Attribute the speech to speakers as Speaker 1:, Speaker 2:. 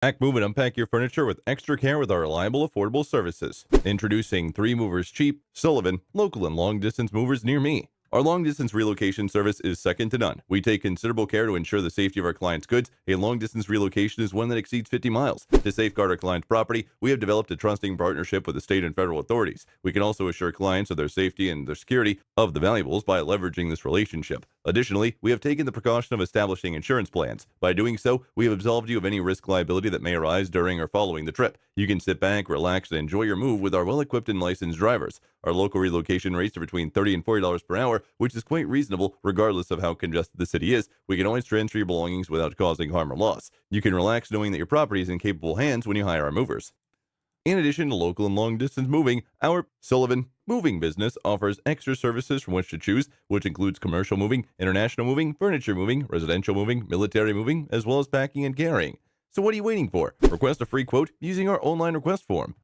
Speaker 1: Pack, move, and unpack your furniture with extra care with our reliable, affordable services. Introducing 3 Movers Cheap, Sullivan, local and long-distance movers near me. Our long-distance relocation service is second to none. We take considerable care to ensure the safety of our clients' goods. A long-distance relocation is one that exceeds 50 miles. To safeguard our clients' property, we have developed a trusting partnership with the state and federal authorities. We can also assure clients of their safety and the security of the valuables by leveraging this relationship. Additionally, we have taken the precaution of establishing insurance plans. By doing so, we have absolved you of any risk liability that may arise during or following the trip. You can sit back, relax, and enjoy your move with our well-equipped and licensed drivers. Our local relocation rates are between $30 and $40 per hour, which is quite reasonable regardless of how congested the city is. We can always transfer your belongings without causing harm or loss. You can relax knowing that your property is in capable hands when you hire our movers. In addition to local and long-distance moving, our Sullivan moving business offers extra services from which to choose, which includes commercial moving, international moving, furniture moving, residential moving, military moving, as well as packing and carrying. So what are you waiting for? Request a free quote using our online request form.